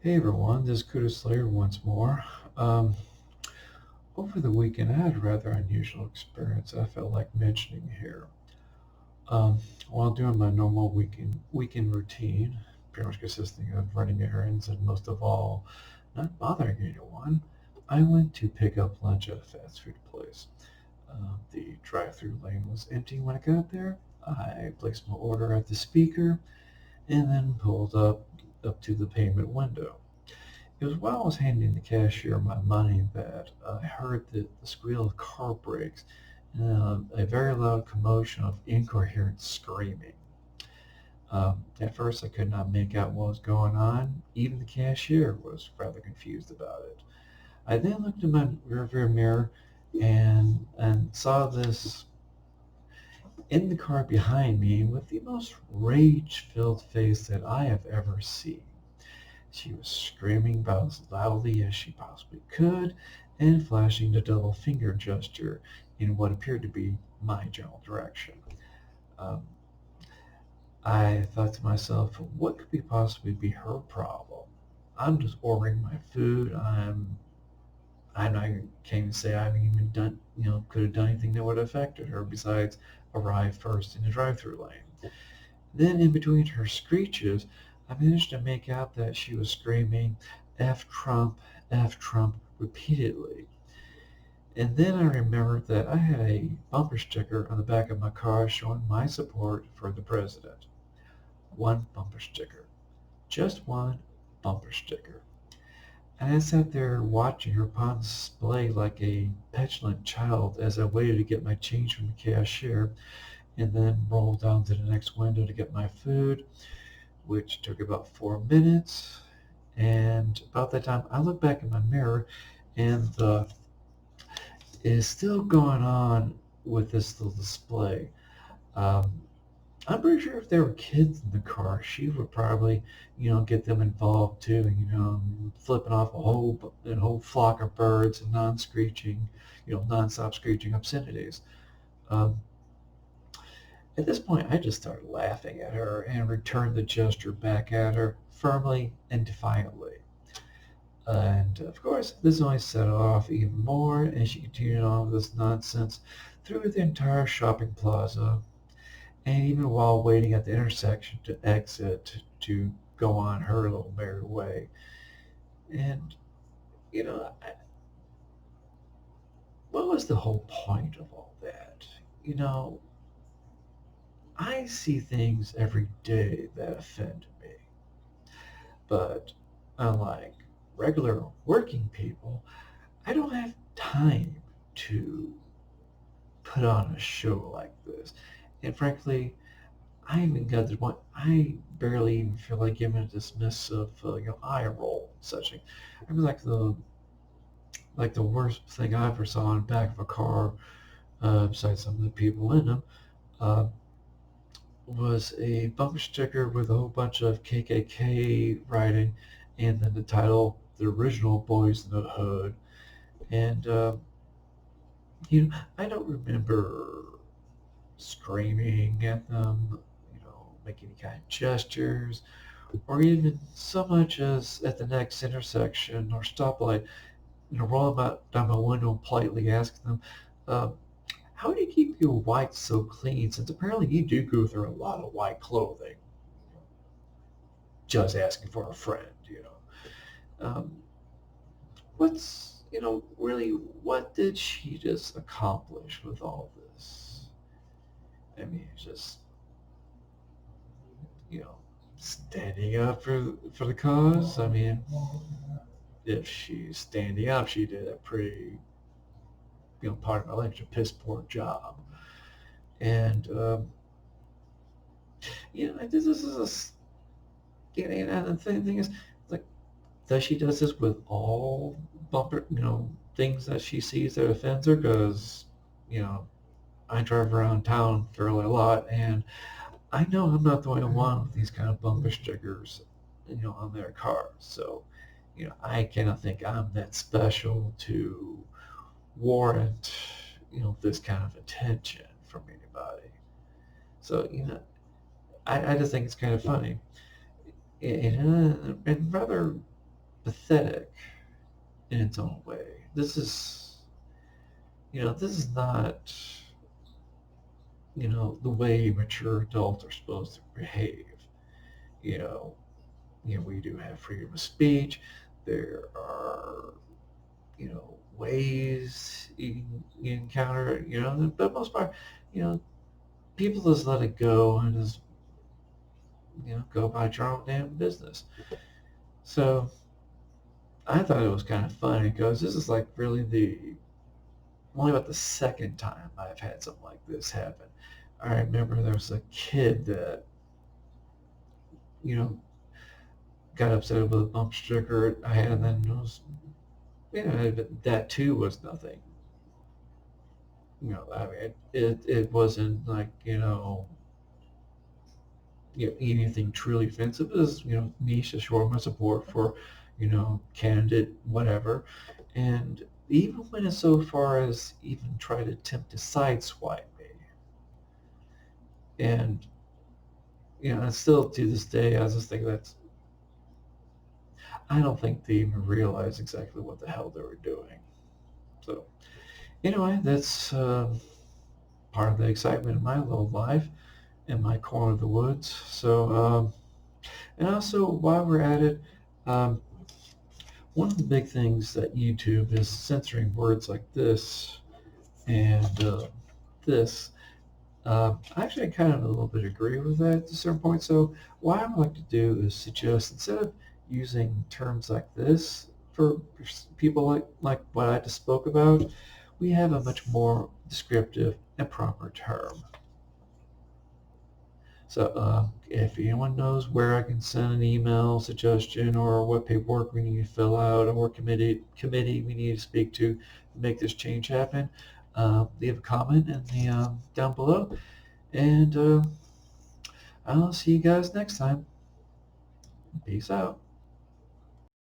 Hey everyone, this is Kuda Slayer once more. Um, Over the weekend, I had a rather unusual experience I felt like mentioning here. Um, while doing my normal weekend routine, pretty much consisting of running errands and most of all, not bothering anyone, I went to pick up lunch at a fast food place. The drive-through lane was empty when I got there. I placed my order at the speaker and then pulled up to the payment window. It was while I was handing the cashier my money that I heard the squeal of car brakes and a very loud commotion of incoherent screaming. At first, I could not make out what was going on. Even the cashier was rather confused about it. I then looked in my rearview mirror and saw this in the car behind me with the most rage-filled face that I have ever seen. She was screaming about as loudly as she possibly could and flashing the double finger gesture in what appeared to be my general direction. Um, I thought to myself, what could possibly be her problem? I'm just ordering my food. I'm not can't even say I haven't even done could have done anything that would have affected her besides arrive first in the drive-through lane. Then, in between her screeches, I managed to make out that she was screaming, F Trump, repeatedly. And then I remembered that I had a bumper sticker on the back of my car showing my support for the president. One bumper sticker. Just one bumper sticker. And I sat there watching her upon display like a petulant child as I waited to get my change from the cashier and then rolled down to the next window to get my food, which took about 4 minutes. And about that time, I look back in my mirror, and the is still going on with this little display. Um, I'm pretty sure if there were kids in the car, she would probably, get them involved too. Flipping off a whole flock of birds and non-screeching, non-stop screeching obscenities. Um, at this point, I just started laughing at her and returned the gesture back at her firmly and defiantly. And of course, this only set her off even more, and she continued on with this nonsense through the entire shopping plaza, and even while waiting at the intersection to exit to go on her little merry way. And, you know, what was the whole point of all that? You know, I see things every day that offend me, but unlike regular working people, I don't have time to put on a show like this. And frankly, I even got to the point I barely even feel like giving a dismissive, eye roll and such. I mean, like the worst thing I ever saw in the back of a car, besides some of the people in them, uh, was a bumper sticker with a whole bunch of KKK writing, and then the title, "The Original Boys in the Hood." And I don't remember screaming at them, making any kind of gestures, or even so much as at the next intersection or stoplight, roll them out down my window and politely ask them, uh, how do you keep your white so clean since apparently you do go through a lot of white clothing? Just asking for a friend. Um, really, what did she just accomplish with all this? I mean, just, you know, standing up for the cause. I mean, if she's standing up, she did a pretty, part of my life, a piss poor job. And this is and the thing is, like, that she does this with all bumper, things that she sees that offends her, because, you know, I drive around town fairly a lot, and I know I'm not the only one with these kind of bumper stickers, on their cars. So, I cannot think I'm that special to warrant, this kind of attention from anybody. So, I just think it's kind of funny and rather. pathetic in its own way. This is not, the way mature adults are supposed to behave. You know, we do have freedom of speech. There are, ways you encounter it, but for the most part, you know, people just let it go and just, go about your own damn business. So I thought it was kind of funny because this is like really only about the second time I've had something like this happen. I remember there was a kid that, you know, got upset with a bump sticker I had, and then it was, that too was nothing. I mean, it wasn't like, anything truly offensive. It was, me to show my support for, candidate, whatever. And even went as so far as even try to attempt to sideswipe me. And, and still to this day, I just think I don't think they even realized exactly what the hell they were doing. So, anyway, that's part of the excitement of my little life in my corner of the woods. So, and also while we're at it, um, one of the big things that YouTube is censoring words like this and this. Actually, I kind of a little bit agree with that to a certain point. So what I would like to do is suggest, instead of using terms like this for people like what I just spoke about, we have a much more descriptive and proper term. So if anyone knows where I can send an email suggestion or what paperwork we need to fill out or what committee we need to speak to make this change happen, leave a comment in the down below, and I'll see you guys next time. Peace out.